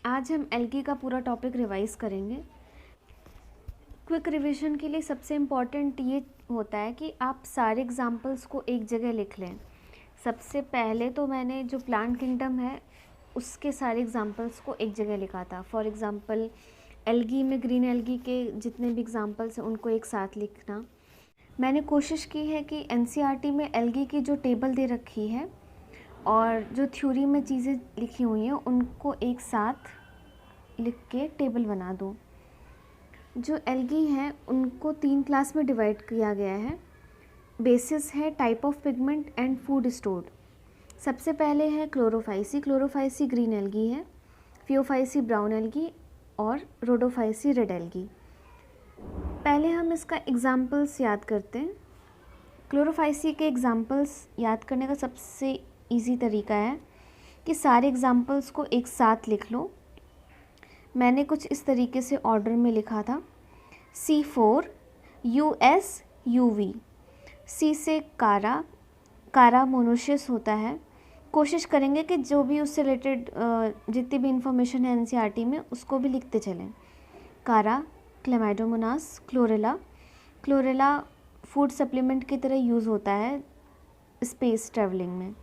आज हम एल्गी का पूरा टॉपिक रिवाइज करेंगे। क्विक रिवीजन के लिए सबसे इम्पॉर्टेंट ये होता है कि आप सारे एग्जाम्पल्स को एक जगह लिख लें। सबसे पहले तो मैंने जो प्लांट किंगडम है उसके सारे एग्जाम्पल्स को एक जगह लिखा था। फॉर एग्ज़ाम्पल एल्गी में ग्रीन एल्गी के जितने भी एग्जाम्पल्स हैं उनको एक साथ लिखना। मैंने कोशिश की है कि एनसीईआरटी में एल्गी की जो टेबल दे रखी है और जो थ्योरी में चीज़ें लिखी हुई हैं उनको एक साथ लिख के टेबल बना दूँ। जो एल्गी हैं उनको 3 क्लास में डिवाइड किया गया है। बेसिस है type of pigment and food stored. सबसे पहले है क्लोरोफाइसी। क्लोरोफाइसी ग्रीन एल्गी है, फियोफाइसी ब्राउन एल्गी और रोडोफाइसी रेड एल्गी। पहले हम इसका एग्जाम्पल्स याद करते हैं। क्लोरोफाइसी के एग्जाम्पल्स याद करने का सबसे इजी तरीका है कि सारे एग्जाम्पल्स को एक साथ लिख लो। मैंने कुछ इस तरीके से ऑर्डर में लिखा था। C4 US UV। C से कारा मोनोशियस होता है। कोशिश करेंगे कि जो भी उससे रिलेटेड जितनी भी इंफॉर्मेशन है एनसीईआरटी में उसको भी लिखते चलें। कारा, क्लेमाइडोमोनास, क्लोरेला फूड सप्लीमेंट की तरह यूज़ होता है स्पेस ट्रैवलिंग में।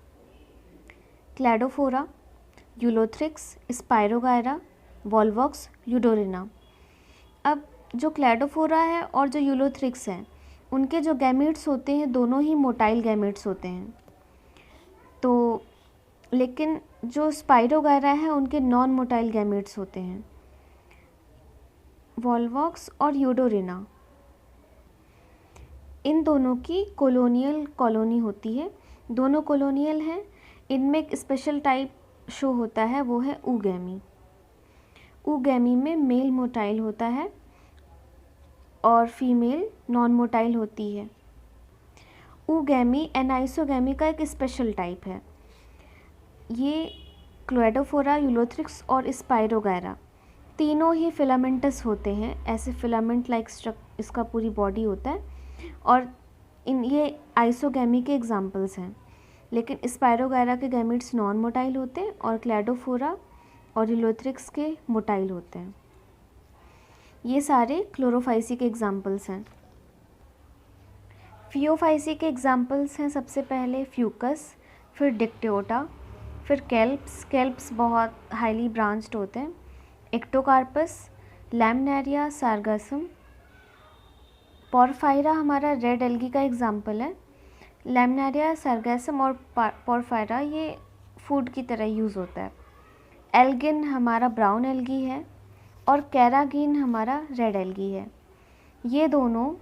Cladophora, Ulothrix, spirogyra, Volvox, Eudorina. अब जो क्लैडोफोरा है और जो यूलोथ्रिक्स हैं उनके जो गैमेट्स होते हैं दोनों ही मोटाइल गैमेट्स होते हैं। तो लेकिन जो स्पायरोगायरा है उनके नॉन मोटाइल गैमेट्स होते हैं। वॉल्वॉक्स और यूडोरिना इन दोनों की कॉलोनियल कॉलोनी होती है। दोनों कॉलोनियल हैं। इनमें एक स्पेशल टाइप शो होता है, वो है ऊगैमी। ऊगैमी में मेल मोटाइल होता है और फीमेल नॉन मोटाइल होती है। ऊगैमी एनाइसोगैमी का एक स्पेशल टाइप है। ये क्लोएडोफोरा, यूलोथ्रिक्स और स्पायरोगायरा तीनों ही फिलामेंटस होते हैं। ऐसे फिलामेंट लाइक इसका पूरी बॉडी होता है और ये आइसोगैमी के एग्जाम्पल्स हैं। लेकिन स्पायरोगायरा के गैमेट्स नॉन मोटाइल होते हैं और क्लैडोफोरा और यूलोथ्रिक्स के मोटाइल होते हैं। ये सारे क्लोरोफाइसी के एग्जाम्पल्स हैं। फियोफाइसी के एग्जाम्पल्स हैं सबसे पहले फ्यूकस, फिर डिक्टियोटा, फिर केल्प्स बहुत हाईली ब्रांच्ड होते हैं। एक्टोकार्पस, लैमनेरिया, सार्गासम। पॉरफायरा हमारा रेड एल्गी का एग्जाम्पल है। लैमनेरिया, सार्गासम और पॉरफायरा ये फूड की तरह यूज़ होता है। एल्गिन हमारा ब्राउन एल्गी है और कैरागीन हमारा रेड एल्गी है। ये दोनों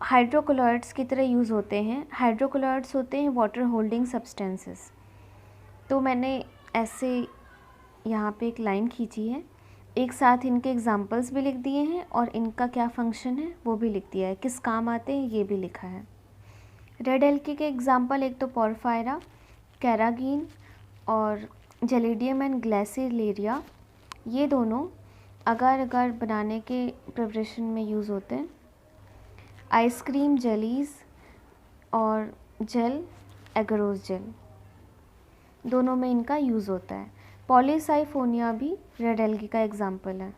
हाइड्रोकोलॉइड्स की तरह यूज़ होते हैं। हाइड्रोकोलॉइड्स होते हैं वाटर होल्डिंग सब्सटेंसेस। तो मैंने ऐसे यहाँ पे एक लाइन खींची है, एक साथ इनके एग्जाम्पल्स भी लिख दिए हैं और इनका क्या फंक्शन है वो भी लिख दिया है, किस काम आते हैं ये भी लिखा है। रेड एल्गी के एग्जाम्पल एक तो पॉरफायरा, कैरागीन और जेलिडियम एंड ग्लेसिलेरिया। ये दोनों अगार अगार बनाने के प्रिपरेशन में यूज़ होते हैं। आइसक्रीम जेलीज़ और जेल एगरोस जेल दोनों में इनका यूज़ होता है। पॉलीसाइफोनिया भी रेड एल्गी का एग्जाम्पल है।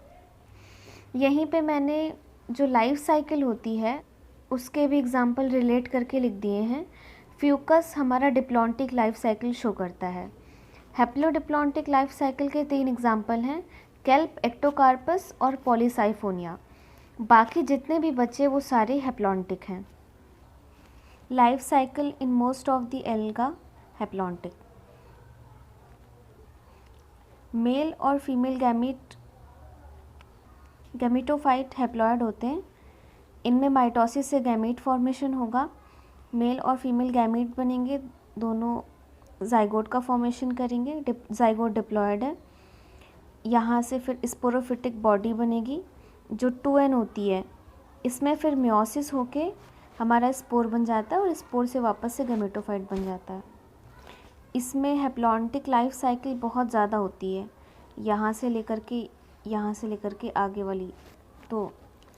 यहीं पे मैंने जो लाइफ साइकिल होती है उसके भी एग्जाम्पल रिलेट करके लिख दिए हैं। फ्यूकस हमारा डिप्लॉन्टिक लाइफ साइकिल शो करता है। हैप्लोडिप्लॉन्टिक लाइफ साइकिल के 3 एग्जाम्पल हैं, केल्प, एक्टोकार्पस और पॉलीसाइफोनिया। बाकी जितने भी बचे वो सारे हैप्लॉन्टिक हैं। Life cycle in most of the alga haplontic. Male और फीमेल गैमेटोफाइट हैप्लॉयड होते हैं। इनमें माइटोसिस से गैमेट फॉर्मेशन होगा, मेल और फीमेल गैमेट बनेंगे, दोनों जाइगोट का फॉर्मेशन करेंगे। जाइगोट डिप्लॉयड है। यहाँ से फिर स्पोरोफिटिक बॉडी बनेगी जो 2n होती है। इसमें फिर मियोसिस होके हमारा स्पोर बन जाता है और स्पोर से वापस से गैमेटोफाइट बन जाता है। इसमें हैप्लॉन्टिक लाइफ साइकिल बहुत ज़्यादा होती है, यहाँ से लेकर के आगे वाली, तो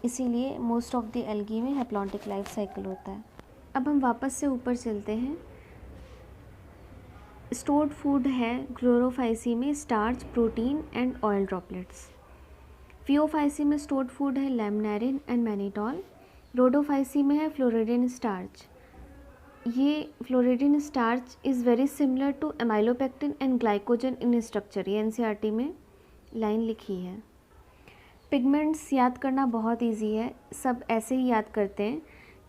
इसीलिए मोस्ट ऑफ द एल्गी में हैप्लॉन्टिक लाइफ साइकिल होता है। अब हम वापस से ऊपर चलते हैं। स्टोर्ड फूड है क्लोरोफाइसी में starch, protein and oil droplets. Phaeophyceae में स्टोर्ड फूड है लैमिनारिन एंड मैनिटॉल। रोडोफाइसी में है फ्लोरिडिन स्टार्च। ये floridean starch is very similar to amylopectin and glycogen in structure. ये एनसीईआरटी में लाइन लिखी है। पिगमेंट्स याद करना बहुत इजी है, सब ऐसे ही याद करते हैं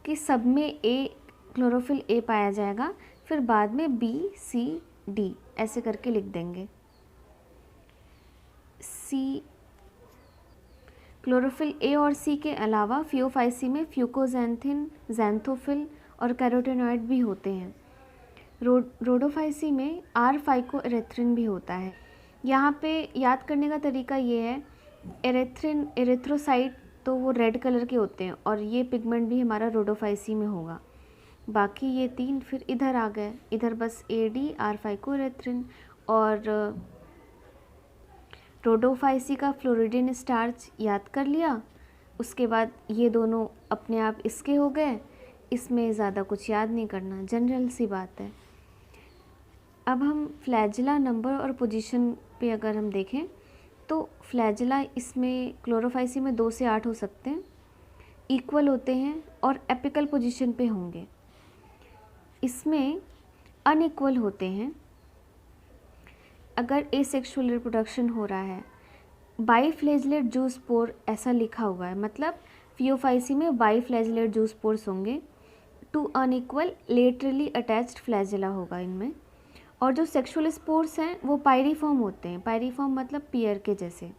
कि सब में ए, क्लोरोफिल ए पाया जाएगा, फिर बाद में बी, सी, डी ऐसे करके लिख देंगे। सी, क्लोरोफिल ए और सी के अलावा फियोफाइसी में फ्यूकोजैंथिन, जैंथोफिल और कैरोटेनॉइड भी होते हैं। रोडोफाइसी में आर फाइकोएरेथ्रिन भी होता है। यहाँ पे याद करने का तरीका ये है, एरेथ्रिन, एरिथ्रोसाइट तो वो रेड कलर के होते हैं और ये पिगमेंट भी हमारा रोडोफाइसी में होगा। बाकी ये तीन फिर इधर आ गए, इधर बस एडी, आर फाइकोएरेथ्रिन और रोडोफाइसी का फ्लोरिडिन स्टार्च याद कर लिया। उसके बाद ये दोनों अपने आप इसके हो गए, इसमें ज़्यादा कुछ याद नहीं करना, जनरल सी बात है। अब हम फ्लैजिला नंबर और पोजीशन पे अगर हम देखें तो फ्लैजिला इसमें क्लोरोफाइसी में 2 से 8 हो सकते हैं, इक्वल होते हैं और एपिकल पोजीशन पे होंगे। इसमें अनइक्वल होते हैं अगर एसेक्सुअल रिप्रोडक्शन हो रहा है। बाईफ्लैजिलेट जूस्पोर ऐसा लिखा हुआ है, मतलब फियोफाइसी में बाईफ्लैजिलेट जूस्पोर्स होंगे। 2 अनइक्वल लेटरली अटैच्ड फ्लैजिला होगा इनमें। और जो सेक्सुअल स्पोर्स हैं वो पायरीफॉर्म होते हैं, पायरीफॉर्म मतलब पियर के जैसे।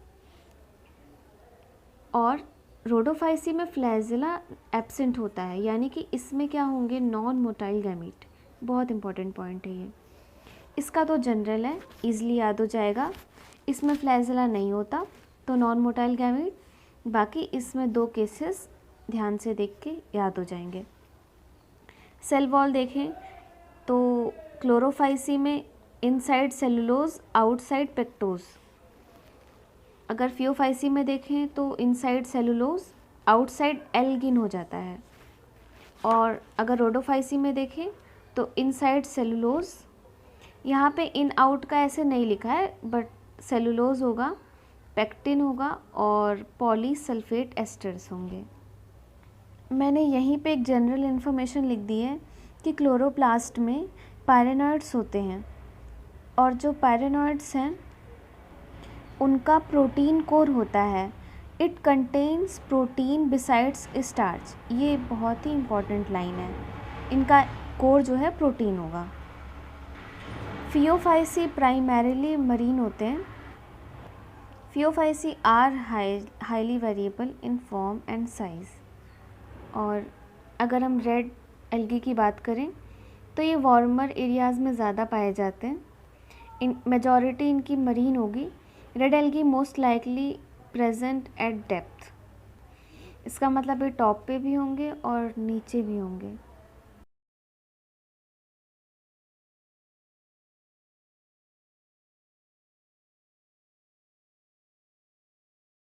और रोडोफाइसी में फ्लैजिला एब्सेंट होता है, यानी कि इसमें क्या होंगे, नॉन मोटाइल गैमीट। बहुत इंपॉर्टेंट पॉइंट है ये। इसका तो जनरल है, इजीली याद हो जाएगा। इसमें फ्लैजिला नहीं होता तो नॉन मोटाइल गैमीट। बाकी इसमें 2 केसेस ध्यान से देख के याद हो जाएंगे। सेल वॉल देखें तो क्लोरोफाइसी में इनसाइड सेलुलोज, आउटसाइड पेक्टोज। अगर फियोफाइसी में देखें तो इनसाइड सेलुलोज, आउटसाइड एल्गिन हो जाता है। और अगर रोडोफाइसी में देखें तो इनसाइड सेलुलोज, यहाँ पे इन आउट का ऐसे नहीं लिखा है बट सेलुलोज होगा, पेक्टिन होगा और पॉलीसल्फेट एस्टर्स होंगे। मैंने यहीं पे एक जनरल इन्फॉर्मेशन लिख दी है कि क्लोरोप्लास्ट में पायरेनॉइड्स होते हैं और जो पायरेनॉइड्स हैं उनका प्रोटीन कोर होता है। It contains protein besides starch. ये बहुत ही इम्पॉर्टेंट लाइन है, इनका कोर जो है प्रोटीन होगा। फियोफाइसी प्राइमरीली मरीन होते हैं। Phaeophyceae are highly variable in form and size. और अगर हम रेड एल्गी की बात करें तो ये वार्मर एरियाज़ में ज़्यादा पाए जाते हैं। इन मेजॉरिटी इनकी मरीन होगी। Red algae most likely present at depth. इसका मतलब ये टॉप पे भी होंगे और नीचे भी होंगे।